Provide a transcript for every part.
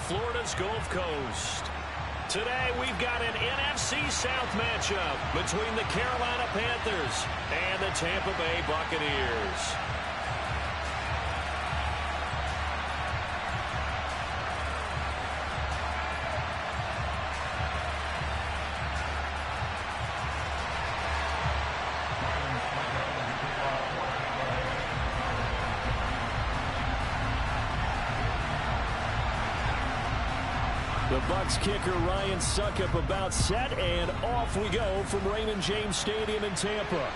Florida's Gulf Coast. Today, we've got an NFC South matchup between the Carolina Panthers and the Tampa Bay Buccaneers. The Bucs kicker Ryan Succop about set, and off we go from Raymond James Stadium in Tampa.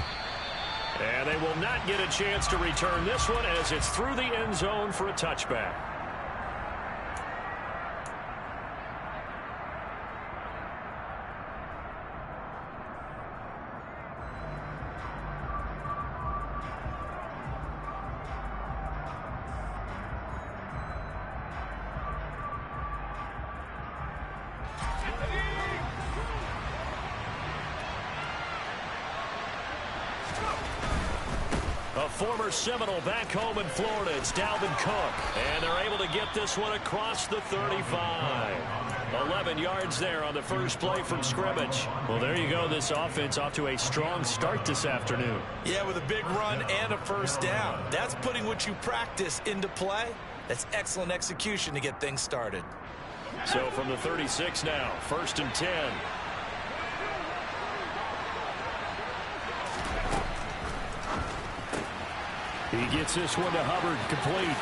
And they will not get a chance to return this one as it's through the end zone for a touchback. A former Seminole back home in Florida. It's Dalvin Cook. And they're able to get this one across the 35. 11 yards there on the first play from scrimmage. Well, there you go. This offense off to a strong start this afternoon. Yeah, with a big run and a first down. That's putting what you practice into play. That's excellent execution to get things started. So from the 36 now, 1st and 10. He gets this one to Hubbard, complete.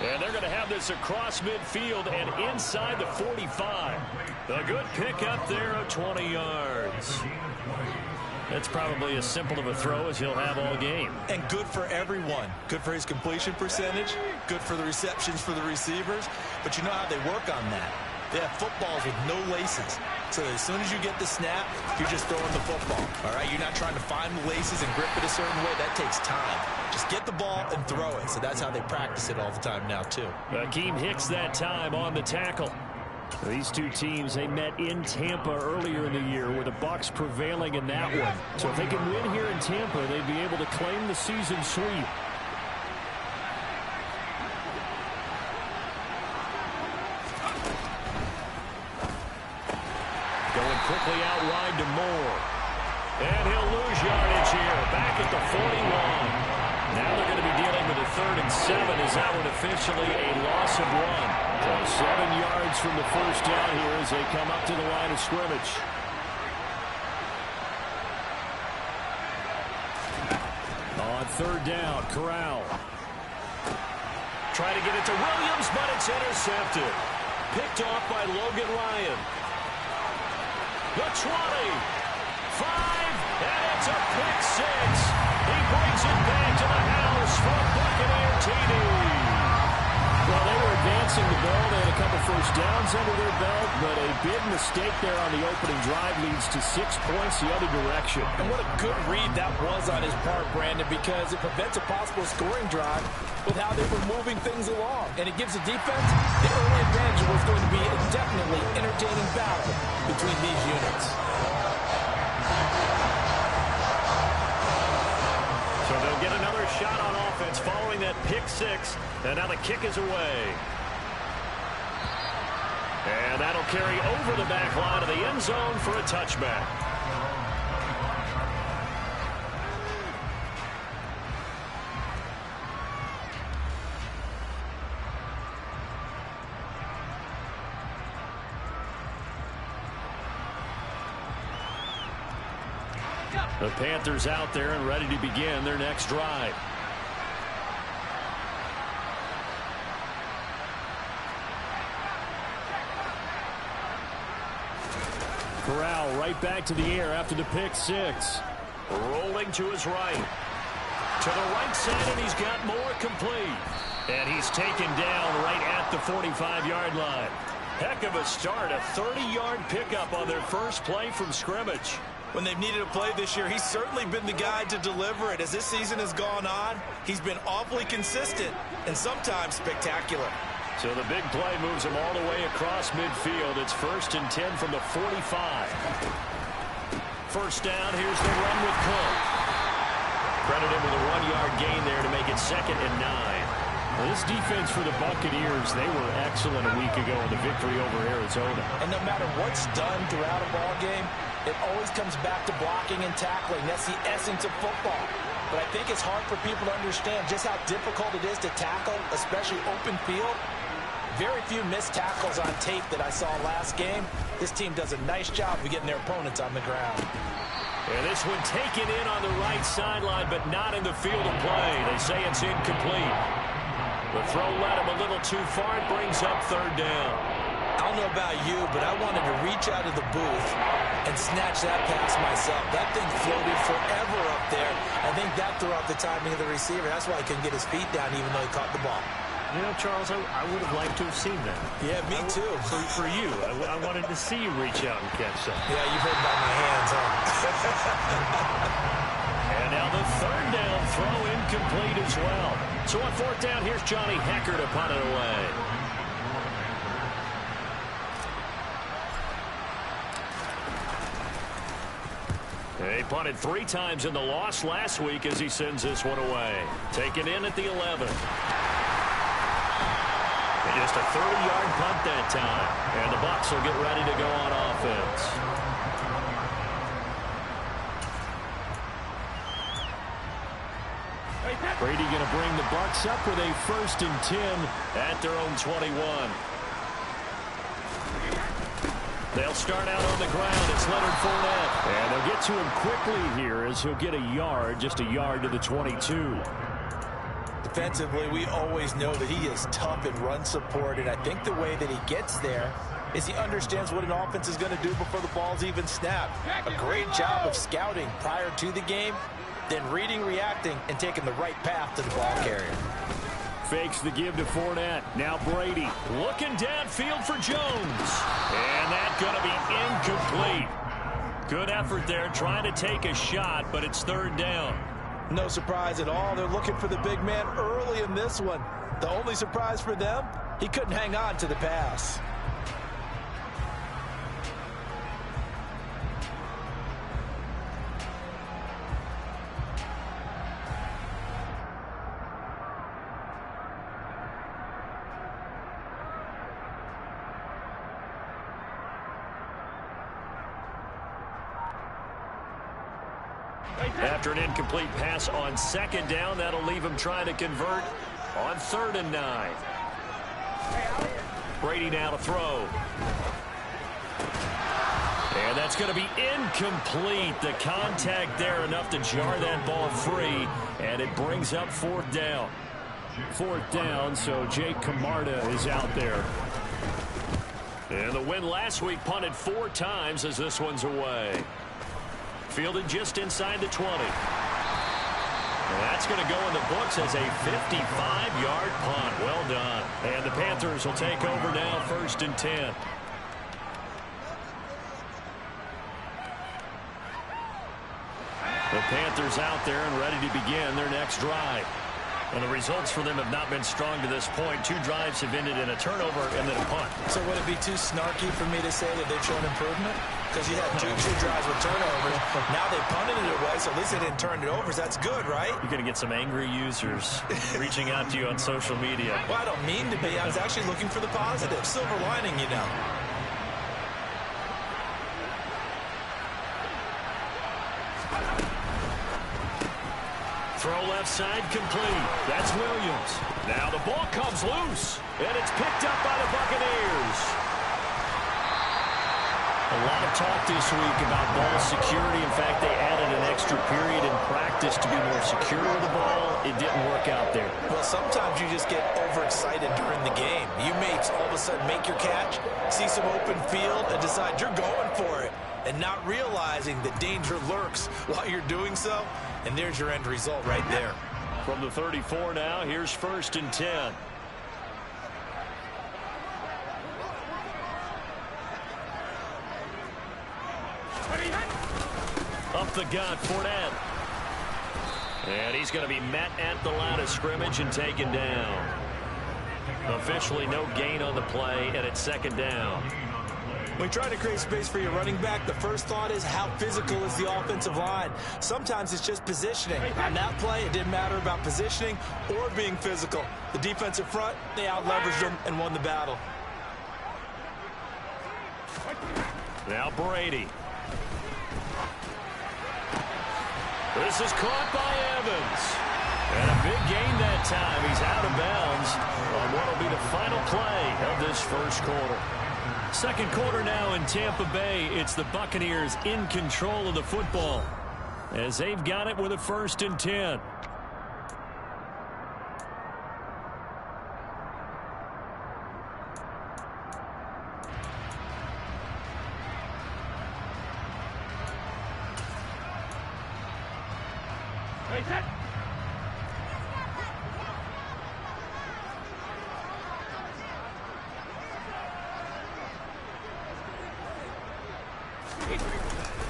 And they're going to have this across midfield and inside the 45. A good pickup there of 20 yards. That's probably as simple of a throw as he'll have all game. And good for everyone. Good for his completion percentage. Good for the receptions for the receivers. But you know how they work on that. They have footballs with no laces. So as soon as you get the snap, you're just throwing the football. All right, you're not trying to find the laces and grip it a certain way. That takes time. Just get the ball and throw it. So that's how they practice it all the time now, too. Akeem Hicks that time on the tackle. These two teams, they met in Tampa earlier in the year with the Bucs prevailing in that one. So if they can win here in Tampa, they'd be able to claim the season sweep. Going quickly out wide to Moore. And he'll lose yardage here. Back at the 41. Now they're going to be dealing with a 3rd and 7 as that one officially a loss of 1. So 7 yards from the first down here as they come up to the line of scrimmage. On 3rd down, Corral. Trying to get it to Williams, but it's intercepted. Picked off by Logan Ryan. The 20. 5, and it's a pick 6. He brings it back to the house for a Buccaneer TD. Well, they were advancing the ball. They had a couple first downs under their belt, but a big mistake there on the opening drive leads to 6 points the other direction. And what a good read that was on his part, Brandon, because it prevents a possible scoring drive with how they were moving things along. And it gives the defense the early advantage. Was going to be a definitely entertaining battle between these units. So they'll get another shot on offense following that pick 6. And now the kick is away. And that'll carry over the back line of the end zone for a touchback. The Panthers out there and ready to begin their next drive. Corral right back to the air after the pick 6. Rolling to his right. To the right side, and he's got Moore complete. And he's taken down right at the 45-yard line. Heck of a start, a 30-yard pickup on their first play from scrimmage. When they've needed a play this year, he's certainly been the guy to deliver it. As this season has gone on, he's been awfully consistent and sometimes spectacular. So the big play moves him all the way across midfield. It's 1st and 10 from the 45. First down, here's the run with Cook. Credited with a 1-yard gain there to make it 2nd and 9. This defense for the Buccaneers, they were excellent a week ago in the victory over Arizona. And no matter what's done throughout a ball game, it always comes back to blocking and tackling. That's the essence of football. But I think it's hard for people to understand just how difficult it is to tackle, especially open field. Very few missed tackles on tape that I saw last game. This team does a nice job of getting their opponents on the ground. And this one taken in on the right sideline, but not in the field of play. They say it's incomplete. The throw led him a little too far. It brings up third down. I don't know about you, but I wanted to reach out of the booth and snatch that pass myself. That thing floated forever up there. I think that threw off the timing of the receiver. That's why he couldn't get his feet down even though he caught the ball. You know, Charles, I would have liked to have seen that. Yeah, me too. For you, I wanted to see you reach out and catch something. Yeah, you've heard about my hands, huh? And now the third down throw incomplete as well. So on fourth down, here's Johnny Hecker to punt it away. He punted 3 times in the loss last week as he sends this one away. Taken in at the 11. Just a 30-yard punt that time. And the Bucs will get ready to go on offense. Brady going to bring the Bucs up with a 1st and 10 at their own 21. They'll start out on the ground. It's Leonard Fournette. And they'll get to him quickly here as he'll get a yard, just a yard to the 22. Defensively, we always know that he is tough in run support, and I think the way that he gets there is he understands what an offense is going to do before the ball's even snapped. A great job of scouting prior to the game, then reading, reacting, and taking the right path to the ball carrier. Fakes the give to Fournette. Now Brady looking downfield for Jones. And that's going to be incomplete. Good effort there trying to take a shot, but it's third down. No surprise at all. They're looking for the big man early in this one. The only surprise for them, he couldn't hang on to the pass. After an incomplete pass on second down, that'll leave him trying to convert on 3rd and 9. Brady now to throw. And that's going to be incomplete. The contact there enough to jar that ball free, and it brings up 4th down. 4th down, so Jake Camarda is out there. And the win last week punted 4 times as this one's away. Fielded just inside the 20. And that's going to go in the books as a 55-yard punt. Well done. And the Panthers will take over now, 1st and 10. The Panthers out there and ready to begin their next drive. And the results for them have not been strong to this point. 2 drives have ended in a turnover and then a punt. So would it be too snarky for me to say that they've shown improvement? Because you had two drives with turnovers. Now they punted it away, so at least they didn't turn it over. So that's good, right? You're going to get some angry users reaching out to you on social media. Well, I don't mean to be. I was actually looking for the positive. Silver lining, you know. Throw left side complete. That's Williams. Now the ball comes loose, and it's picked up by the Buccaneers. A lot of talk this week about ball security. In fact, they added an extra period in practice to be more secure with the ball. It didn't work out there. Well, sometimes you just get overexcited during the game. You may all of a sudden make your catch, see some open field, and decide you're going for it, and not realizing the danger lurks while you're doing so. And there's your end result right there. From the 34 now, here's 1st and 10. Up the gut, Fournette. And he's going to be met at the line of scrimmage and taken down. Officially no gain on the play, and it's 2nd down. When you're trying to create space for your running back, the first thought is how physical is the offensive line. Sometimes it's just positioning. On that play, it didn't matter about positioning or being physical. The defensive front, they out-leveraged them and won the battle. Now Brady. This is caught by Evans. And a big gain that time. He's out of bounds on what will be the final play of this first quarter. Second quarter now in Tampa Bay. It's the Buccaneers in control of the football as they've got it with a 1st and 10.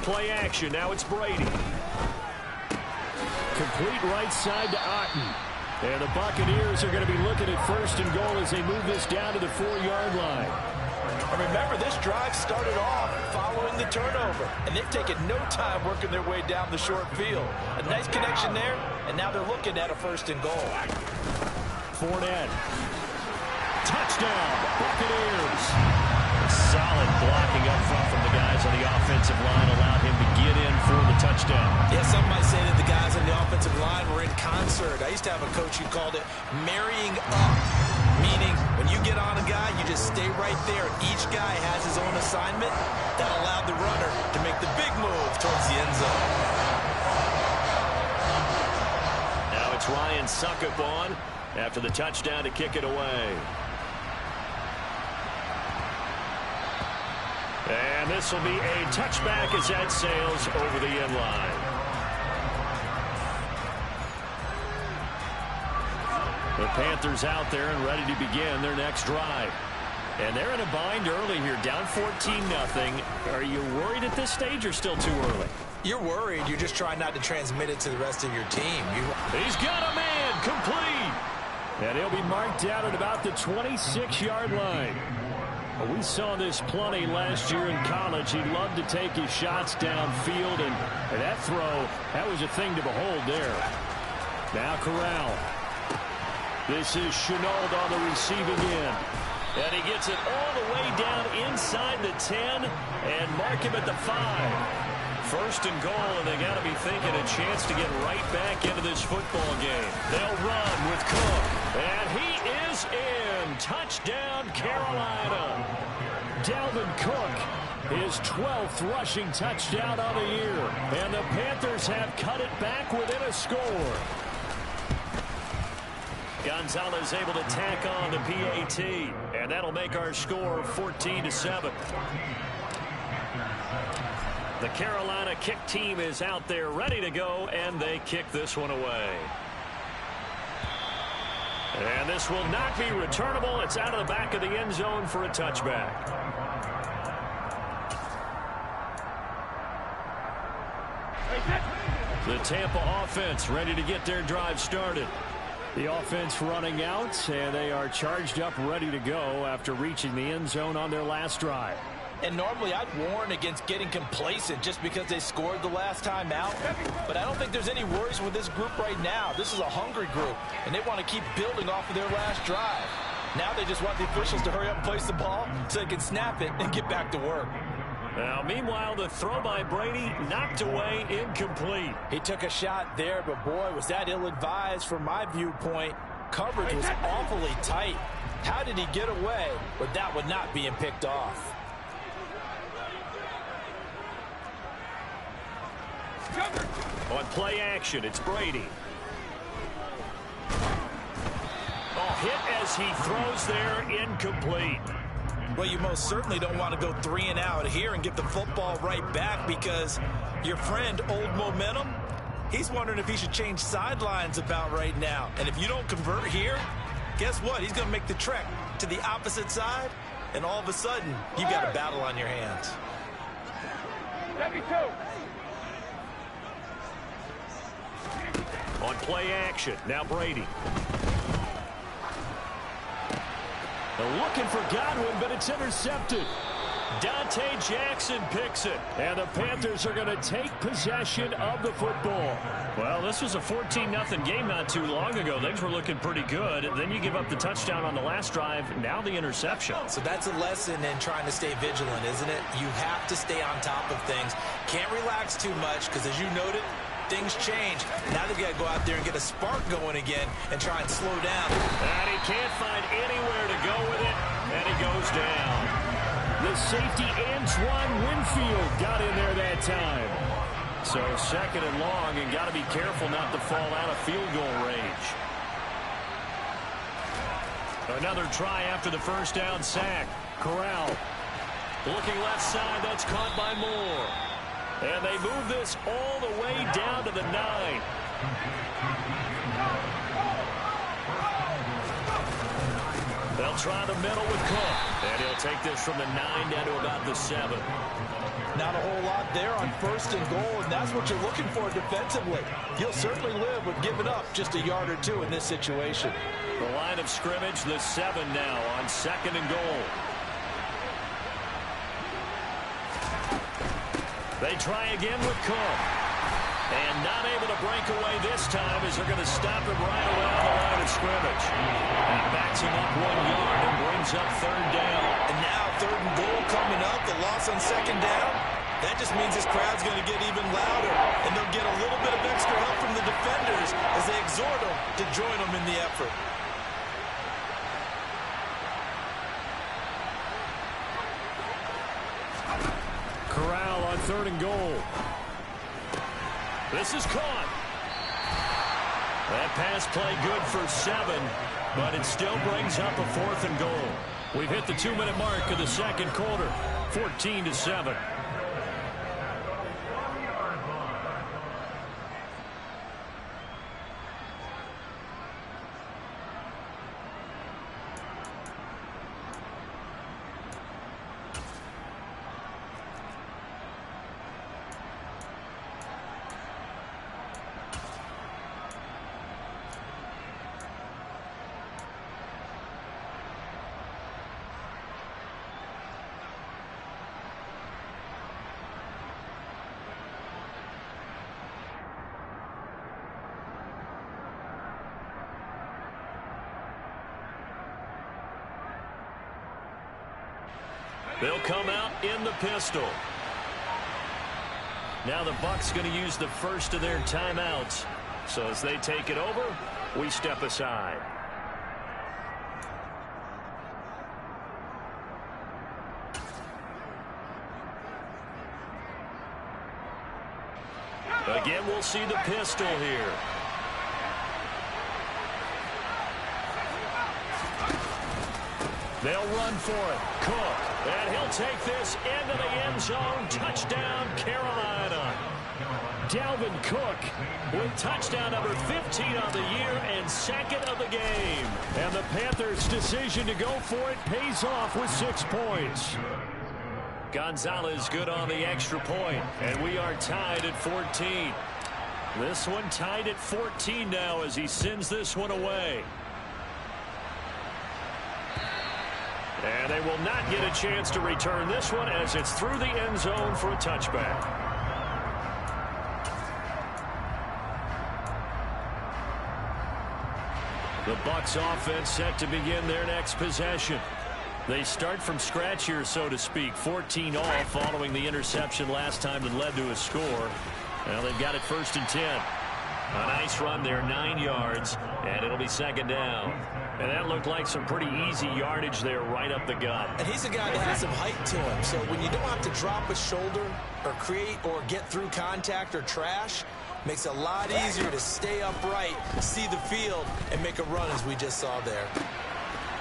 Play action. Now it's Brady. Complete right side to Otten. And the Buccaneers are going to be looking at 1st and goal as they move this down to the 4-yard line. And remember, this drive started off following the turnover, and they've taken no time working their way down the short field. A nice connection there, and now they're looking at a 1st and goal. Fournette. Touchdown, Buccaneers. Solid blocking up front from the guys on the offensive line allowed him to get in for the touchdown. Yeah, some might say that the guys on the offensive line were in concert. I used to have a coach who called it marrying up, meaning when you get on a guy, you just stay right there. Each guy has his own assignment that allowed the runner to make the big move towards the end zone. Now it's Ryan Suckup on after the touchdown to kick it away. And this will be a touchback as that sails over the end line. The Panthers out there and ready to begin their next drive. And they're in a bind early here, down 14-0. Are you worried at this stage or still too early? You're worried. You're just trying not to transmit it to the rest of your team. He's got a man complete. And he'll be marked down at about the 26-yard line. We saw this plenty last year in college. He loved to take his shots downfield, and that throw, that was a thing to behold there. Now Corral. This is Chenault on the receiving end. And he gets it all the way down inside the 10 and mark him at the 5. 1st and goal, and they got to be thinking a chance to get right back into this football game. They'll run with Cook, and he is in. Touchdown, Carolina. Dalvin Cook, his 12th rushing touchdown on the year, and the Panthers have cut it back within a score. Gonzalez able to tack on the PAT, and that'll make our score 14-7. The Carolina kick team is out there ready to go, and they kick this one away. And this will not be returnable. It's out of the back of the end zone for a touchback. The Tampa offense ready to get their drive started. The offense running out, and they are charged up, ready to go after reaching the end zone on their last drive. And normally I'd warn against getting complacent just because they scored the last time out. But I don't think there's any worries with this group right now. This is a hungry group, and they want to keep building off of their last drive. Now they just want the officials to hurry up and place the ball so they can snap it and get back to work. Now, meanwhile, the throw by Brady knocked away, incomplete. He took a shot there, but boy, was that ill-advised from my viewpoint. Coverage was awfully tight. How did he get away with that one not being picked off? On play action, it's Brady. Oh, hit as he throws there, incomplete. Well, you most certainly don't want to go 3 and out here and get the football right back, because your friend, Old Momentum, he's wondering if he should change sidelines about right now. And if you don't convert here, guess what? He's going to make the trek to the opposite side, and all of a sudden, you've got a battle on your hands. On play action, now Brady. They're looking for Godwin, but it's intercepted. Dante Jackson picks it. And the Panthers are going to take possession of the football. Well, this was a 14-0 game not too long ago. Things were looking pretty good. Then you give up the touchdown on the last drive. Now the interception. So that's a lesson in trying to stay vigilant, isn't it? You have to stay on top of things. Can't relax too much because, as you noted, things change. Now they've got to go out there and get a spark going again and try and slow down. And he can't find anywhere to go with it. And he goes down. The safety, Antoine Winfield, got in there that time. So second and long, and got to be careful not to fall out of field goal range. Another try after the first down sack. Corral. Looking left side, that's caught by Moore. And they move this all the way down to the 9. They'll try the middle with Cook. And he'll take this from the 9 down to about the 7. Not a whole lot there on first and goal, and that's what you're looking for defensively. You'll certainly live with giving up just a yard or two in this situation. The line of scrimmage, the 7 now on second and goal. They try again with Cook. And not able to break away this time as they're going to stop him right around the line of scrimmage. That backs him up 1 yard and brings up third down. And now third and goal coming up, the loss on second down. That just means this crowd's going to get even louder. And they'll get a little bit of extra help from the defenders as they exhort them to join them in the effort. Corral on third and goal. This is caught. That pass play good for 7, but it still brings up a fourth and goal. We've hit the 2-minute mark of the second quarter, 14-7. They'll come out in the pistol. Now the Bucs going to use the first of their timeouts. So as they take it over, we step aside. Again, we'll see the pistol here. They'll run for it. Cook. And he'll take this into the end zone. Touchdown, Carolina. Dalvin Cook with touchdown number 15 on the year and second of the game. And the Panthers' decision to go for it pays off with 6 points. Gonzalez good on the extra point, and we are tied at 14. This one tied at 14 now as he sends this one away. And they will not get a chance to return this one as it's through the end zone for a touchback. The Bucs offense set to begin their next possession. They start from scratch here, so to speak. 14 off following the interception last time that led to a score. Well, they've got it first and 10. A nice run there, 9 yards, and it'll be second down. And that looked like some pretty easy yardage there right up the gut. And he's a guy that has some height to him, so when you don't have to drop a shoulder or create or get through contact or trash, makes it a lot easier to stay upright, see the field, and make a run as we just saw there.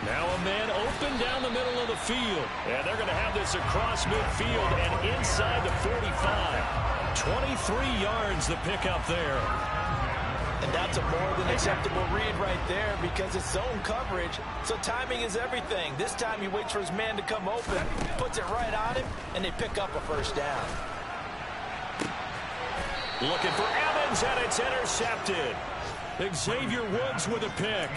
Now a man open down the middle of the field. And they're going to have this across midfield and inside the 45. 23 yards the pickup there. And that's a more than acceptable read right there because it's zone coverage, so timing is everything. This time he waits for his man to come open, puts it right on him, and they pick up a first down. Looking for Evans, and it's intercepted. Xavier Woods with a pick.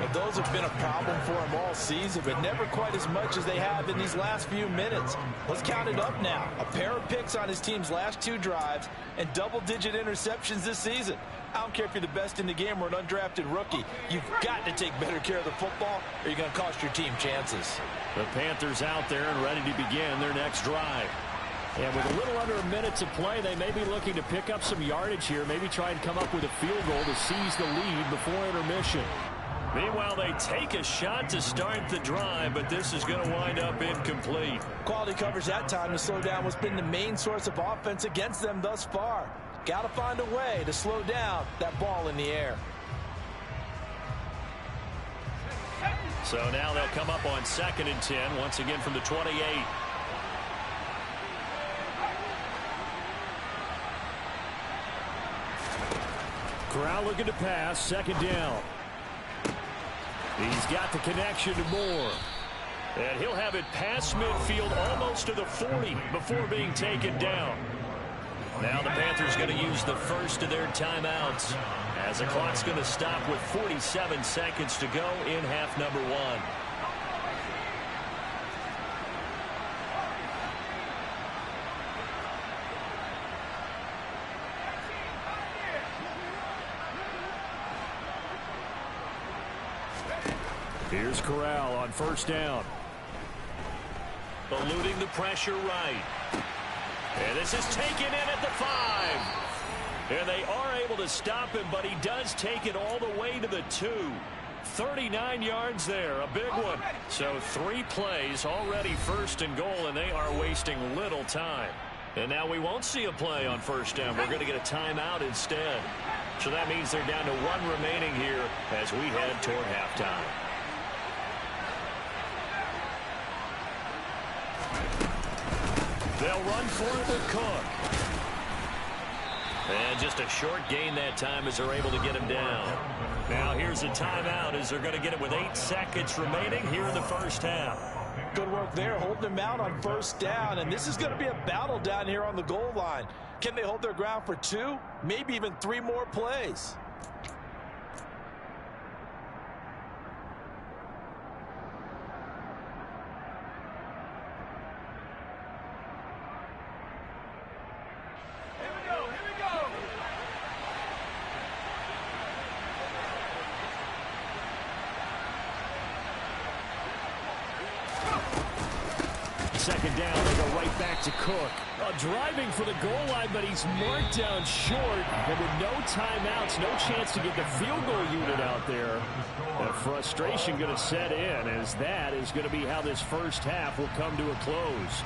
Well, those have been a problem for him all season, but never quite as much as they have in these last few minutes. Let's count it up now. A pair of picks on his team's last 2 drives and double-digit interceptions this season. I don't care if you're the best in the game or an undrafted rookie. You've got to take better care of the football or you're going to cost your team chances. The Panthers out there and ready to begin their next drive. And with a little under a minute to play, they may be looking to pick up some yardage here, maybe try and come up with a field goal to seize the lead before intermission. Meanwhile, they take a shot to start the drive, but this is going to wind up incomplete. Quality coverage that time to slow down what's been the main source of offense against them thus far. Got to find a way to slow down that ball in the air. So now they'll come up on 2nd and 10, once again from the 28. Corral looking to pass, 2nd down. He's got the connection to Moore. And he'll have it past midfield almost to the 40 before being taken down. Now the Panthers going to use the first of their timeouts as the clock's going to stop with 47 seconds to go in half number 1. Here's Corral on 1st down. Eluding the pressure right. And this is taken in at the 5. And they are able to stop him, but he does take it all the way to the 2. 39 yards there, a big one. So 3 plays, already 1st and goal, and they are wasting little time. And now we won't see a play on 1st down. We're going to get a timeout instead. So that means they're down to 1 remaining here as we head toward halftime. They'll run for it with Cook. And just a short gain that time as they're able to get him down. Now here's a timeout as they're going to get it with 8 seconds remaining here in the 1st half. Good work there, holding them out on 1st down. And this is going to be a battle down here on the goal line. Can they hold their ground for 2, maybe even 3 more plays? Second down, they go right back to Cook. Driving for the goal line, but he's marked down short. And with no timeouts, no chance to get the field goal unit out there. The frustration going to set in as that is going to be how this 1st half will come to a close.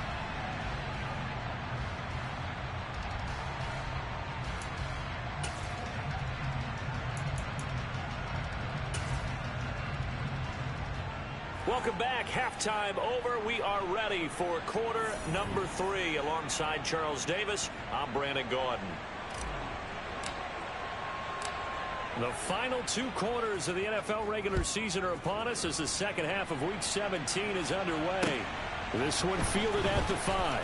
Welcome back. Halftime over. We are ready for quarter number 3. Alongside Charles Davis, I'm Brandon Gordon. The final 2 quarters of the NFL regular season are upon us as the 2nd half of Week 17 is underway. This one fielded at the 5.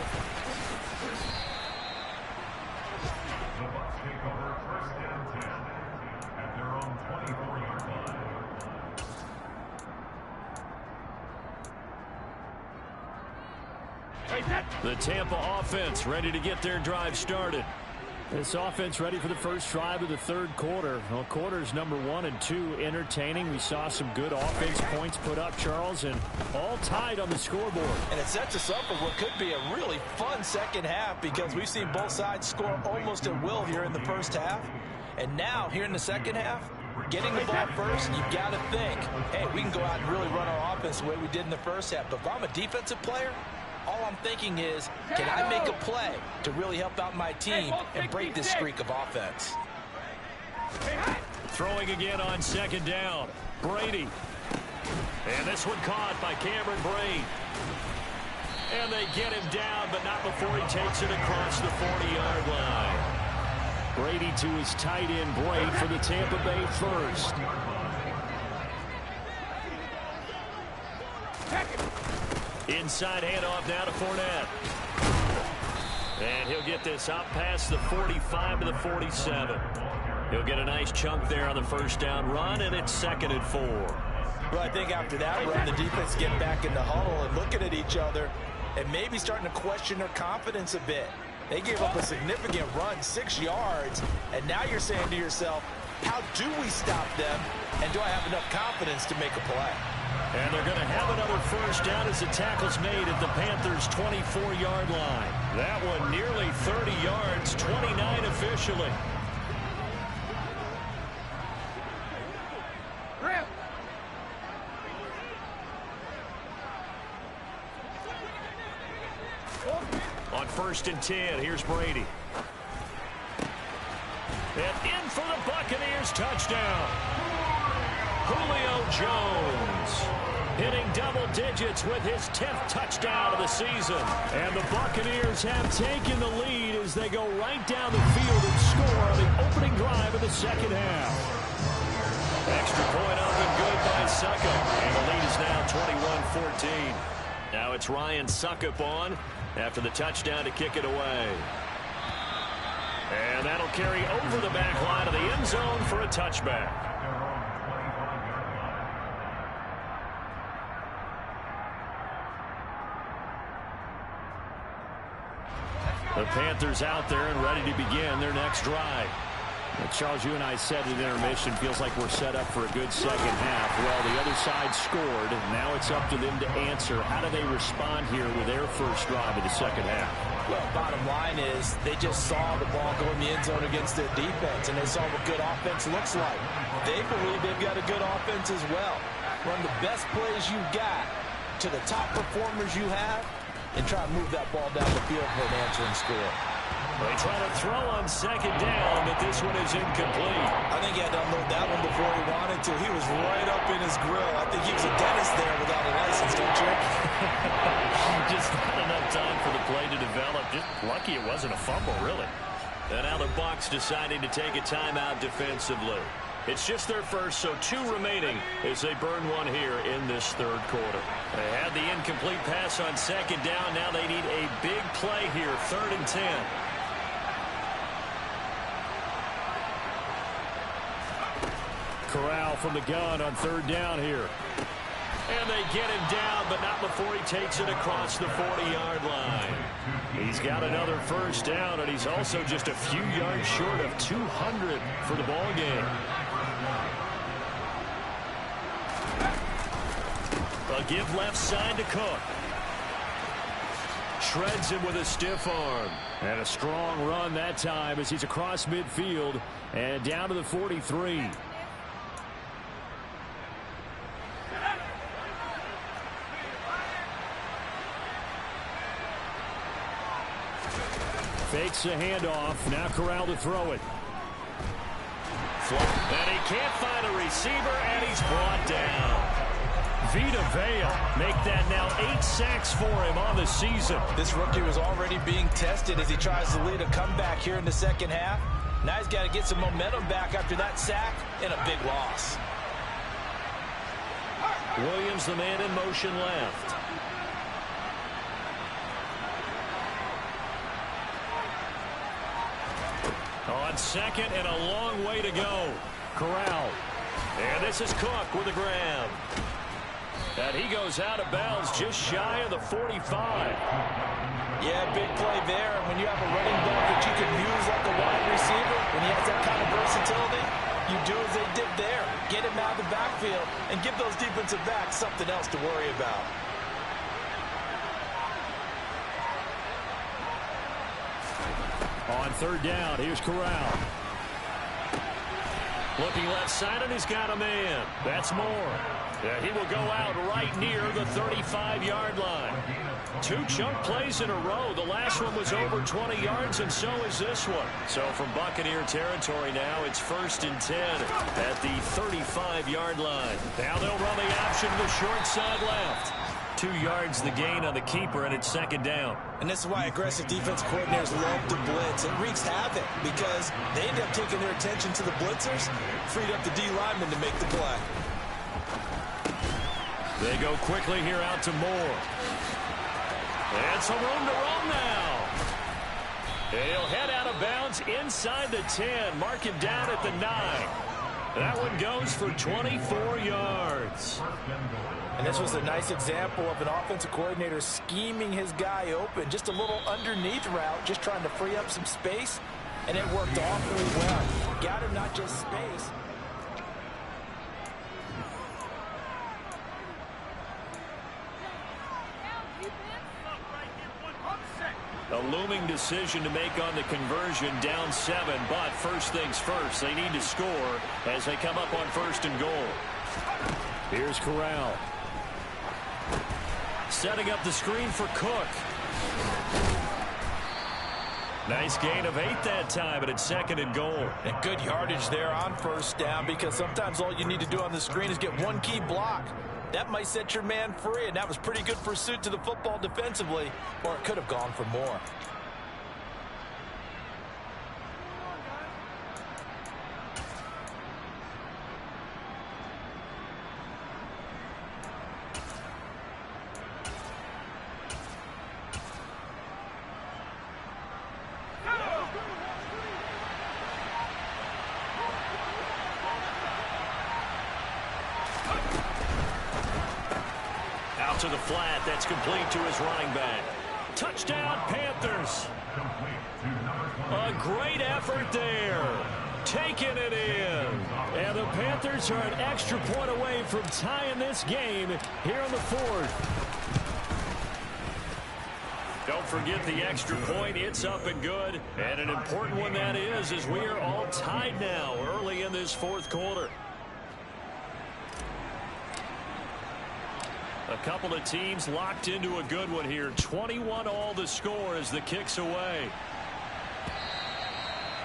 The Tampa offense ready to get their drive started. This offense ready for the first drive of the 3rd quarter. Well, quarters number 1 and 2 entertaining. We saw some good offense points put up, Charles, and all tied on the scoreboard. And it sets us up for what could be a really fun 2nd half because we've seen both sides score almost at will here in the 1st half. And now, here in the 2nd half, getting the ball first, you've got to think, hey, we can go out and really run our offense the way we did in the 1st half. But if I'm a defensive player, all I'm thinking is, can I make a play to really help out my team and break this streak of offense? Throwing again on 2nd down. Brady. And this one caught by Cameron Brate. And they get him down, but not before he takes it across the 40-yard line. Brady to his tight end, Brate, for the Tampa Bay first. Inside handoff now to Fournette. And he'll get this out past the 45 to the 47. He'll get a nice chunk there on the first down run, and it's 2nd and 4. Well, I think after that run, the defense getting back in the huddle and looking at each other and maybe starting to question their confidence a bit. They gave up a significant run, 6 yards, and now you're saying to yourself, how do we stop them, and do I have enough confidence to make a play? And they're going to have another first down as the tackle's made at the Panthers' 24-yard line. That one nearly 30 yards, 29 officially. On 1st and 10, here's Brady. And in for the Buccaneers, touchdown. Julio Jones hitting double digits with his 10th touchdown of the season. And the Buccaneers have taken the lead as they go right down the field and score on the opening drive of the second half. Extra point up and good by Succop. And the lead is now 21-14. Now it's Ryan Succop on after the touchdown to kick it away. And that'll carry over the back line of the end zone for a touchback. The Panthers out there and ready to begin their next drive. Well, Charles, you and I said at intermission, feels like we're set up for a good second half. Well, the other side scored. Now it's up to them to answer. How do they respond here with their first drive of the second half? Well, bottom line is they just saw the ball go in the end zone against their defense, and they saw what good offense looks like. They believe they've got a good offense as well. Run the best plays you've got to the top performers you have, and try to move that ball down the field for an answering score. They try to throw on second down, but this one is incomplete. I think he had to unload that one before he wanted to. He was right up in his grill. I think he was a dentist there without a license, don't you? Just not enough time for the play to develop. Just lucky it wasn't a fumble, really. And now the Bucs deciding to take a timeout defensively. It's just their first, so 2 remaining as they burn one here in this third quarter. They had the incomplete pass on second down. Now they need a big play here, 3rd and 10. Corral from the gun on 3rd down here. And they get him down, but not before he takes it across the 40-yard line. He's got another first down, and he's also just a few yards short of 200 for the ball game. A give left side to Cook. Shreds him with a stiff arm. And a strong run that time as he's across midfield and down to the 43. Fakes the handoff. Now Corral to throw it. And he can't find a receiver, and he's brought down. Vita Vea make that now 8 sacks for him on the season. This rookie was already being tested as he tries to lead a comeback here in the second half. Now he's got to get some momentum back after that sack and a big loss. Williams, the man in motion left. On second and a long way to go. Corral. And this is Cook with a grab. And he goes out of bounds just shy of the 45. Yeah, big play there. When you have a running back that you can use like a wide receiver, when he has that kind of versatility, you do as they did there. Get him out of the backfield and give those defensive backs something else to worry about. On 3rd down, here's Corral. Looking left side, and he's got a man. That's Moore. Yeah, he will go out right near the 35-yard line. 2 chunk plays in a row. The last one was over 20 yards, and so is this one. So from Buccaneer territory now, it's 1st and 10 at the 35-yard line. Now they'll run the option to the short side left. 2 yards the gain on the keeper, and it's 2nd down. And this is why aggressive defense coordinators love to blitz. It wreaks havoc because they end up taking their attention to the blitzers, freed up the D lineman to make the play. They go quickly here out to Moore. And some room to run now. He'll head out of bounds inside the 10. Mark him down at the 9. That one goes for 24 yards. And this was a nice example of an offensive coordinator scheming his guy open. Just a little underneath route, just trying to free up some space. And it worked awfully well. Got him not just space. A looming decision to make on the conversion, down 7, but first things first, they need to score as they come up on 1st and goal. Here's Corral. Setting up the screen for Cook. Nice gain of 8 that time, and it's 2nd and goal. And good yardage there on 1st down, because sometimes all you need to do on the screen is get one key block. That might set your man free, and that was pretty good pursuit to the football defensively, or it could have gone for more. To the flat, that's complete to his running back. Touchdown, Panthers. A great effort there. Taking it in. And the Panthers are an extra point away from tying this game here in the 4th. Don't forget the extra point. It's up and good. And an important one that is, as we are all tied now early in this 4th quarter. A couple of teams locked into a good one here. 21 all the score as the kick's away.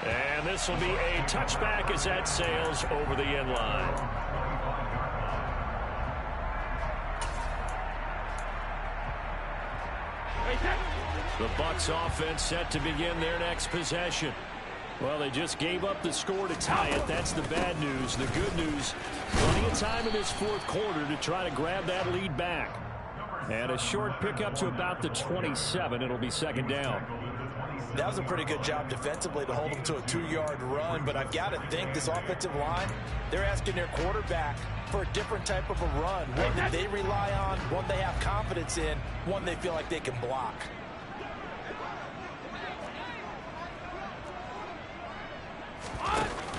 And this will be a touchback as that sails over the end line. The Bucs offense set to begin their next possession. Well, they just gave up the score to tie it. That's the bad news. The good news, plenty of time in this 4th quarter to try to grab that lead back. And a short pickup to about the 27. It'll be 2nd down. That was a pretty good job defensively to hold them to a 2-yard run, but I've got to think this offensive line, they're asking their quarterback for a different type of a run, one that they rely on, one they have confidence in, one they feel like they can block.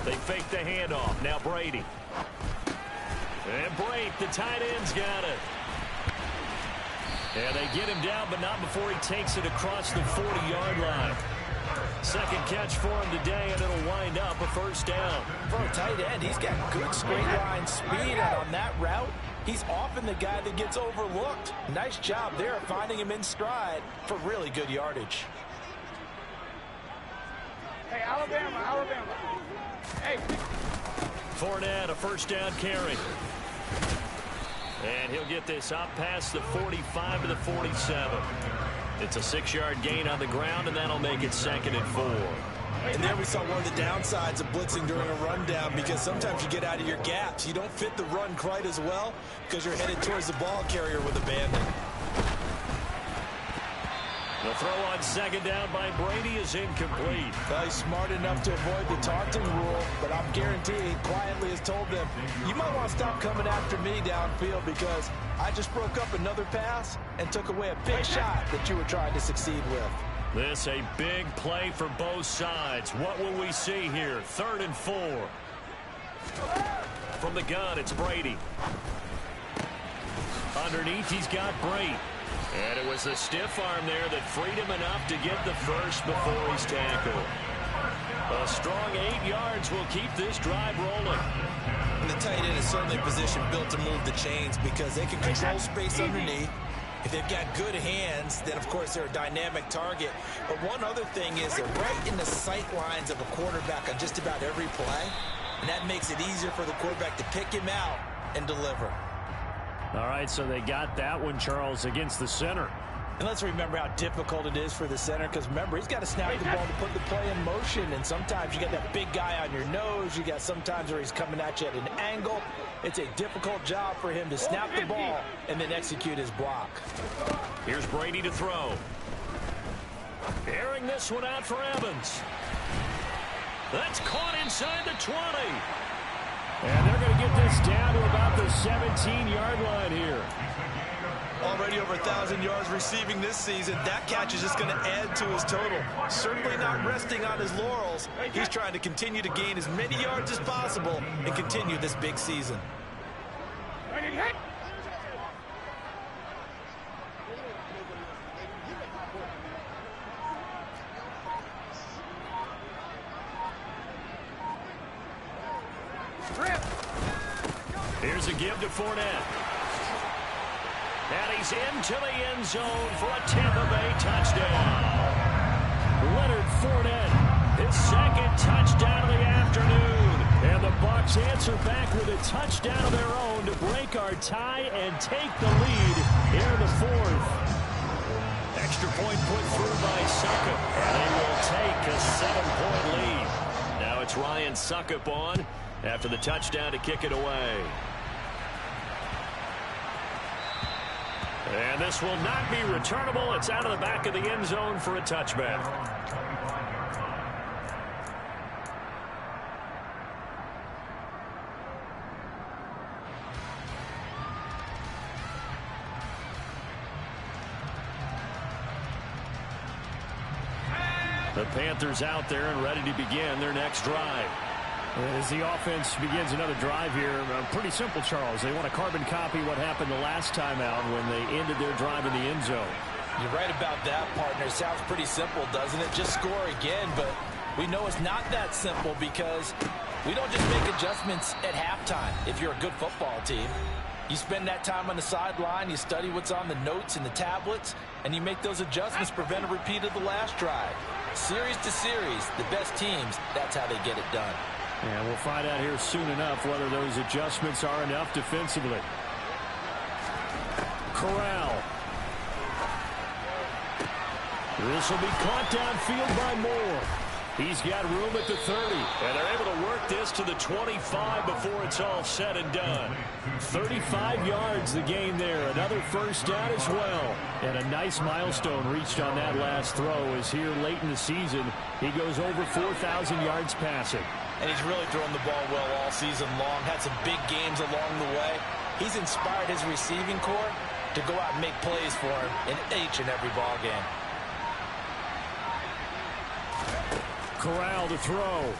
They fake the handoff. Now Brady. And Brady, the tight end's got it. And they get him down, but not before he takes it across the 40-yard line. 2nd catch for him today, and it'll wind up a 1st down. For a tight end, he's got good straight line speed, and on that route, he's often the guy that gets overlooked. Nice job there finding him in stride for really good yardage. Hey, Alabama. Hey. Fournette, a 1st down carry. And he'll get this up past the 45 to the 47. It's a 6-yard gain on the ground, and that'll make it 2nd and 4. And there we saw one of the downsides of blitzing during a rundown, because sometimes you get out of your gaps. You don't fit the run quite as well because you're headed towards the ball carrier with abandon. The throw on 2nd down by Brady is incomplete. Well, he's smart enough to avoid the taunting rule, but I'm guaranteeing he quietly has told them, you might want to stop coming after me downfield because I just broke up another pass and took away a big shot that you were trying to succeed with. This a big play for both sides. What will we see here? 3rd and 4. From the gun, it's Brady. Underneath, he's got Brady. And it was the stiff arm there that freed him enough to get the first before he's tackled. A strong 8 yards will keep this drive rolling. And the tight end is certainly a position built to move the chains because they can control space underneath. If they've got good hands, then, of course, they're a dynamic target. But one other thing is they're right in the sight lines of a quarterback on just about every play. And that makes it easier for the quarterback to pick him out and deliver. All right, so they got that one, Charles, against the center. And let's remember how difficult it is for the center, because remember, he's got to snap the ball to put the play in motion, and sometimes you got that big guy on your nose. You got sometimes where he's coming at you at an angle. It's a difficult job for him to snap the ball and then execute his block. Here's Brady to throw. Airing this one out for Evans. That's caught inside the 20. And they're going to get this down to about the 17-yard line here. Already over 1,000 yards receiving this season. That catch is just going to add to his total. Certainly not resting on his laurels. He's trying to continue to gain as many yards as possible and continue this big season. Here's a give to Fournette. And he's into the end zone for a Tampa Bay touchdown. Leonard Fournette, his second touchdown of the afternoon. And the Bucs answer back with a touchdown of their own to break our tie and take the lead here in the fourth. Extra point put through by Succop. And they will take a 7-point lead. Now it's Ryan Succop on after the touchdown to kick it away. And this will not be returnable. It's out of the back of the end zone for a touchback. The Panthers out there and ready to begin their next drive. As the offense begins another drive here, pretty simple, Charles. They want to carbon copy what happened the last time out when they ended their drive in the end zone. You're right about that, partner. It sounds pretty simple, doesn't it? Just score again, but we know it's not that simple because we don't just make adjustments at halftime if you're a good football team. You spend that time on the sideline, you study what's on the notes and the tablets, and you make those adjustments to prevent a repeat of the last drive. Series to series, the best teams, that's how they get it done. And we'll find out here soon enough whether those adjustments are enough defensively. Corral. This will be caught downfield by Moore. He's got room at the 30. And they're able to work this to the 25 before it's all said and done. 35 yards the gain there. Another first down as well. And a nice milestone reached on that last throw as here late in the season, he goes over 4,000 yards passing. And he's really thrown the ball well all season long. Had some big games along the way. He's inspired his receiving corps to go out and make plays for him in each and every ball game. Corral to throw.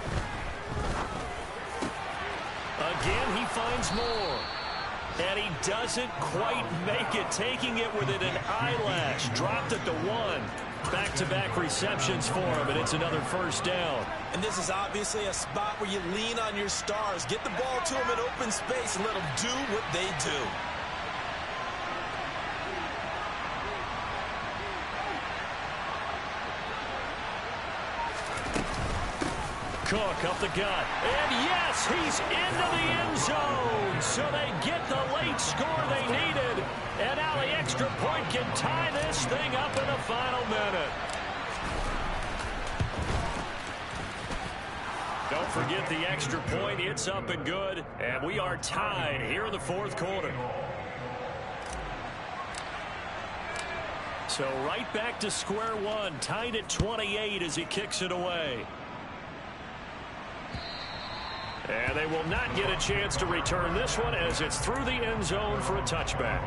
Again, he finds Moore. And he doesn't quite make it, taking it within an eyelash. Dropped at the 1. Back-to-back receptions for him, and it's another first down. And this is obviously a spot where you lean on your stars. Get the ball to them in open space and let them do what they do. Cook up the gut. And yes, he's into the end zone. So they get the late score they needed. And now the extra point can tie this thing up in the final minute. Don't forget the extra point. It's up and good. And we are tied here in the fourth quarter. So right back to square one. Tied at 28 as he kicks it away. And they will not get a chance to return this one as it's through the end zone for a touchback.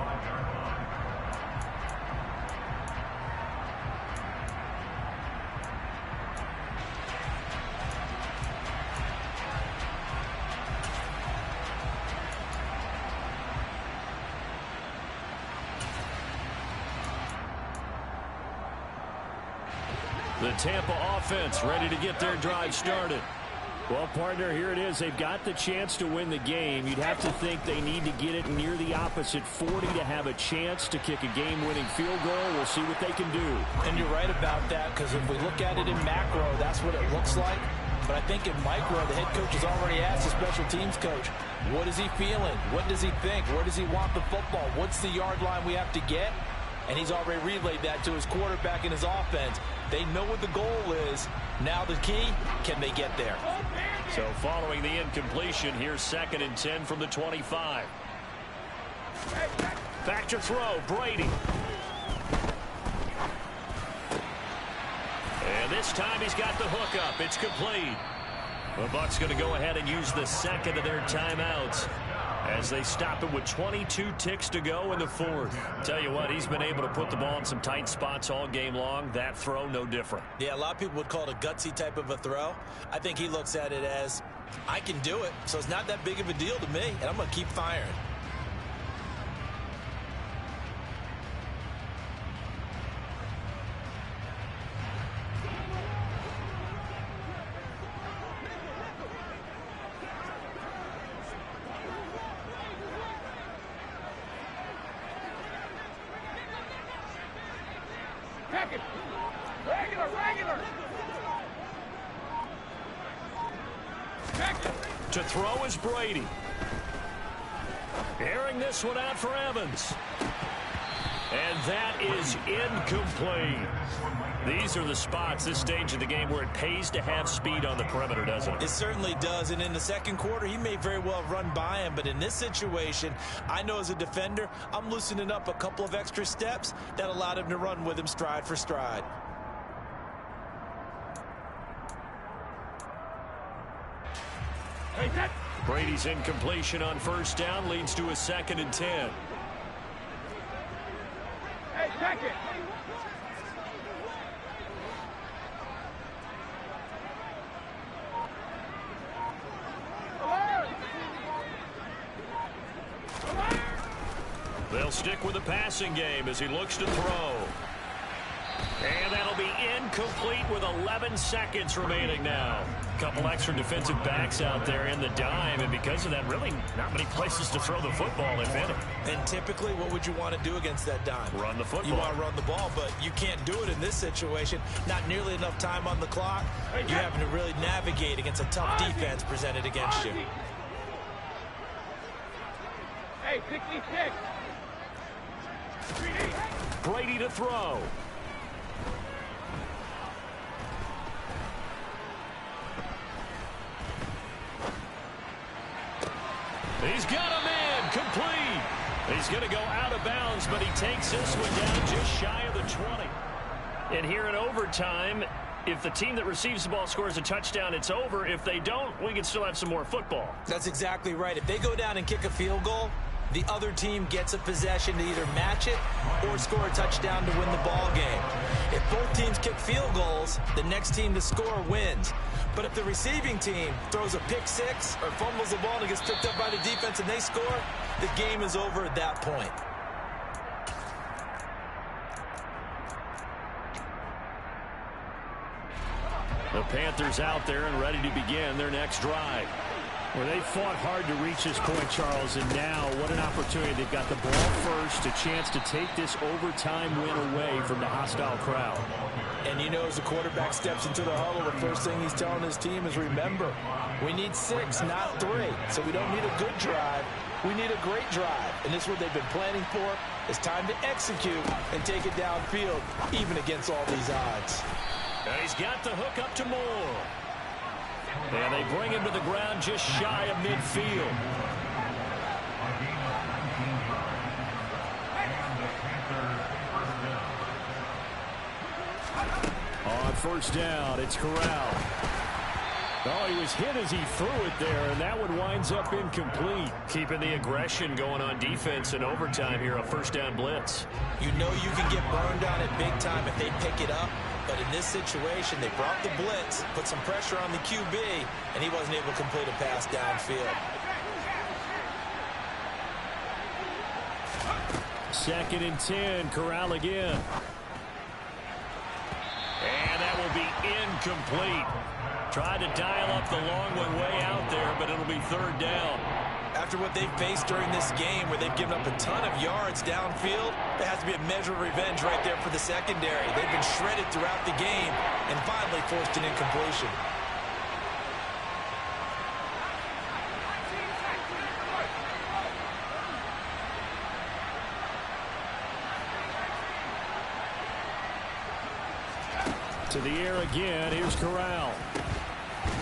The Tampa offense ready to get their drive started. Well, partner, here it is. They've got the chance to win the game. You'd have to think they need to get it near the opposite 40 to have a chance to kick a game-winning field goal. We'll see what they can do. And you're right about that, because if we look at it in macro, that's what it looks like. But I think in micro, the head coach has already asked the special teams coach, what is he feeling? What does he think? Where does he want the football? What's the yard line we have to get? And he's already relayed that to his quarterback and his offense. They know what the goal is. Now the key, can they get there? So following the incompletion, here's 2nd and 10 from the 25. Back to throw, Brady. This time he's got the hook up. It's complete. The Bucs going to go ahead and use the second of their timeouts as they stop it with 22 ticks to go in the fourth. Tell you what, he's been able to put the ball in some tight spots all game long. That throw, no different. Yeah, a lot of people would call it a gutsy type of a throw. I think he looks at it as, I can do it, so it's not that big of a deal to me, and I'm going to keep firing. To throw is Brady. Airing this one out for Evans. And that is incomplete. These are the spots, this stage of the game, where it pays to have speed on the perimeter, doesn't it? It certainly does, and in the second quarter, he may very well run by him, but in this situation, I know as a defender, I'm loosening up a couple of extra steps that allowed him to run with him stride for stride. Brady's incompletion on first down leads to a 2nd and 10. Hey, second. They'll stick with the passing game as he looks to throw. And that'll be incomplete with 11 seconds remaining now. A couple extra defensive backs out there in the dime, and because of that, really not many places to throw the football, if any. And typically, what would you want to do against that dime? Run the football. You want to run the ball, but you can't do it in this situation. Not nearly enough time on the clock. You're having to really navigate against a tough defense presented against you. Hey, 66. Brady to throw. He's got a man complete. He's going to go out of bounds, but he takes this one down just shy of the 20. And here in overtime, if the team that receives the ball scores a touchdown, it's over. If they don't, we can still have some more football. That's exactly right. If they go down and kick a field goal, the other team gets a possession to either match it or score a touchdown to win the ball game. If both teams kick field goals, the next team to score wins. But if the receiving team throws a pick six or fumbles the ball and it gets picked up by the defense and they score, the game is over at that point. The Panthers out there and ready to begin their next drive. Well, they fought hard to reach this point, Charles, and now what an opportunity. They've got the ball first, a chance to take this overtime win away from the hostile crowd. And you know, as the quarterback steps into the huddle, the first thing he's telling his team is, remember, we need 6, not 3. So we don't need a good drive. We need a great drive. And this is what they've been planning for. It's time to execute and take it downfield, even against all these odds. And he's got the hook up to Moore. And they bring him to the ground just shy of midfield. On first down, it's Corral. Oh, he was hit as he threw it there, and that one winds up incomplete. Keeping the aggression going on defense in overtime here, a first down blitz. You know you can get burned on it big time if they pick it up. But in this situation, they brought the blitz, put some pressure on the QB, and he wasn't able to complete a pass downfield. 2nd and 10, Corral again. And that will be incomplete. Tried to dial up the long one way out there, but it'll be 3rd down. After what they've faced during this game, where they've given up a ton of yards downfield, there has to be a measure of revenge right there for the secondary. They've been shredded throughout the game and finally forced an incompletion. To the air again, here's Corral.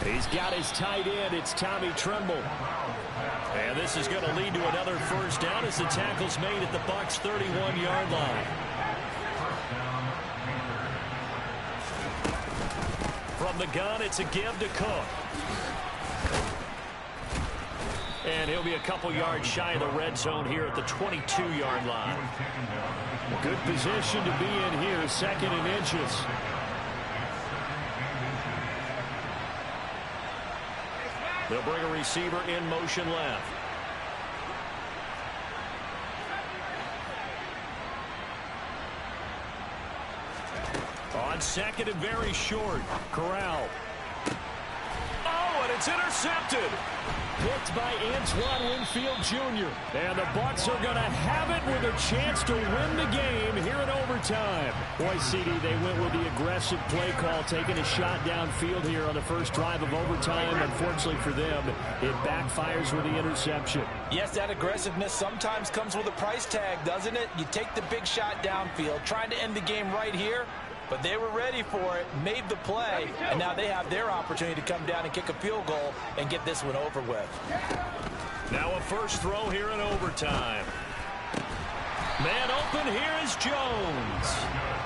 He's got his tight end, it's Tommy Tremble. And this is going to lead to another first down as the tackle's made at the Bucs' 31-yard line. From the gun, it's a give to Cook. And he'll be a couple yards shy of the red zone here at the 22-yard line. Good position to be in here, 2nd and inches. They'll bring a receiver in motion left. On 2nd and very short, Corral. Oh, and it's intercepted. Picked by Antoine Winfield Jr. And the Bucs are going to have it with a chance to win the game here in overtime. Boy, CD, they went with the aggressive play call, taking a shot downfield here on the first drive of overtime. Unfortunately for them, it backfires with the interception. Yes, that aggressiveness sometimes comes with a price tag, doesn't it? You take the big shot downfield, trying to end the game right here. But they were ready for it, made the play, and now they have their opportunity to come down and kick a field goal and get this one over with. Now a first throw here in overtime. Man open, here is Jones.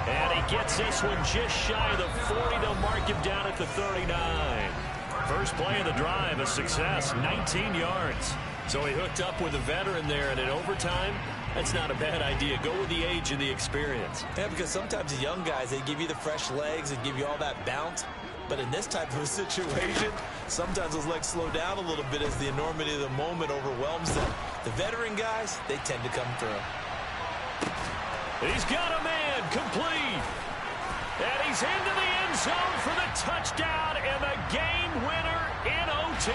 And he gets this one just shy of the 40. They'll mark him down at the 39. First play of the drive, a success, 19 yards. So he hooked up with a veteran there, and in overtime, that's not a bad idea. Go with the age and the experience. Yeah, because sometimes the young guys, they give you the fresh legs and give you all that bounce. But in this type of a situation, sometimes those legs slow down a little bit as the enormity of the moment overwhelms them. The veteran guys, they tend to come through. He's got a man, complete. And he's into the end zone for the touchdown and the game winner in OT.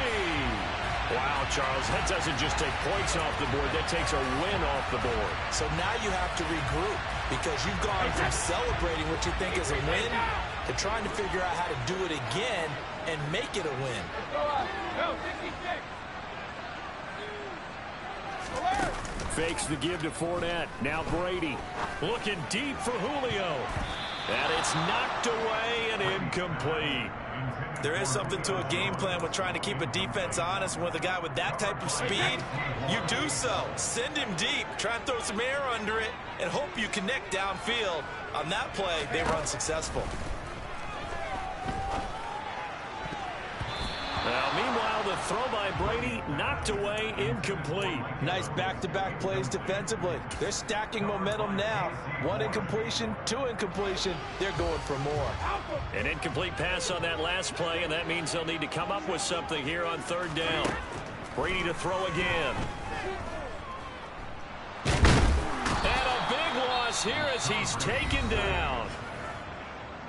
Wow, Charles, that doesn't just take points off the board. That takes a win off the board. So now you have to regroup because you've gone from celebrating what you think is a win to trying to figure out how to do it again and make it a win. Fakes the give to Fournette. Now Brady. Looking deep for Julio. And it's knocked away and incomplete. There is something to a game plan with trying to keep a defense honest. With a guy with that type of speed, you do so. Send him deep, try and throw some air under it, and hope you connect downfield. On that play, they were unsuccessful. Now, meanwhile, the throw by Brady knocked away, incomplete. Nice back-to-back plays defensively. They're stacking momentum now. 1 incompletion, 2 incompletion. They're going for more. An incomplete pass on that last play, and that means they'll need to come up with something here on 3rd down. Brady to throw again. And a big loss here as he's taken down.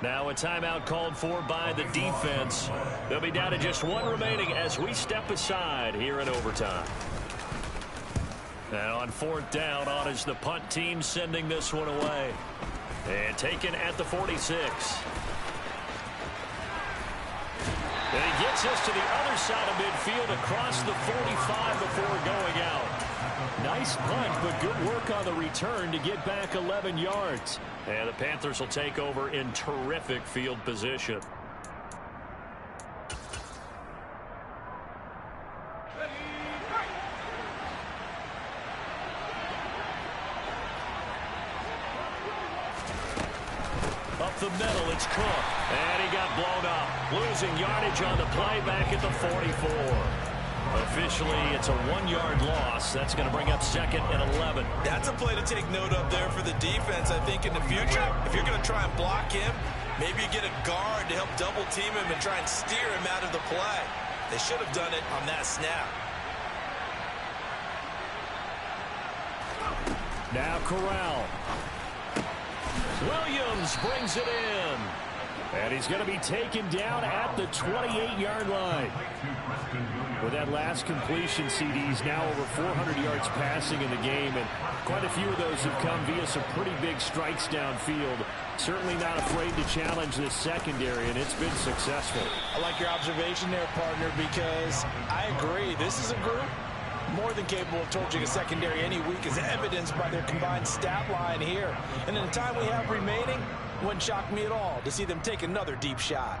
Now a timeout called for by the defense. They'll be down to just 1 remaining as we step aside here in overtime. Now on 4th down, on is the punt team sending this one away. And taken at the 46. And he gets us to the other side of midfield across the 45 before going out. Nice punt, but good work on the return to get back 11 yards. And the Panthers will take over in terrific field position. Up the middle, it's Cook. And he got blown up. Losing yardage on the play back at the 44. Officially, it's a 1-yard loss. That's going to bring up 2nd and 11. That's a play to take note of there for the defense. I think in the future, if you're going to try and block him, maybe you get a guard to help double team him and try and steer him out of the play. They should have done it on that snap. Now Corral. Williams brings it in. And he's going to be taken down at the 28-yard line. With that last completion, CD's now over 400 yards passing in the game, and quite a few of those have come via some pretty big strikes downfield. Certainly not afraid to challenge this secondary, and it's been successful. I like your observation there, partner, because I agree. This is a group more than capable of torching a secondary any week, as evidenced by their combined stat line here. And in the time we have remaining, it wouldn't shock me at all to see them take another deep shot.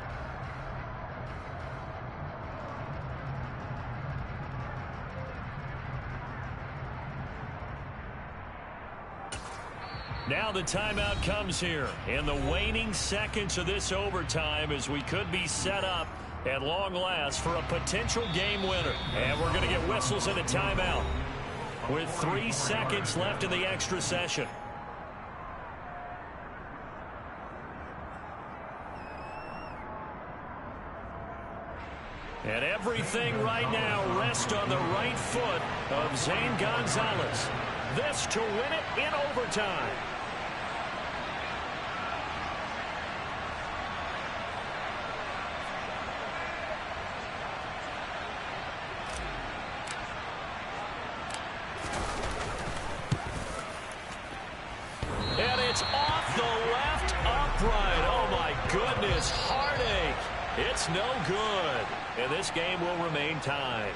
Now the timeout comes here in the waning seconds of this overtime as we could be set up at long last for a potential game winner. And we're going to get whistles and a timeout with 3 seconds left in the extra session. And everything right now rests on the right foot of Zane Gonzalez. This to win it in overtime. And it's off the left upright. Oh, my goodness. Heartache. It's no good. And this game will remain tied.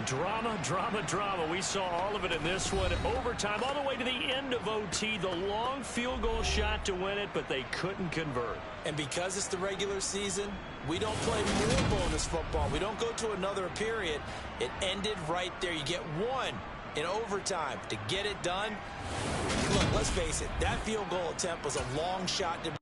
Drama, drama, drama. We saw all of it in this one. Overtime all the way to the end of OT. The long field goal shot to win it, but they couldn't convert. And because it's the regular season, we don't play more bonus football. We don't go to another period. It ended right there. You get one in overtime to get it done. Look, let's face it. That field goal attempt was a long shot to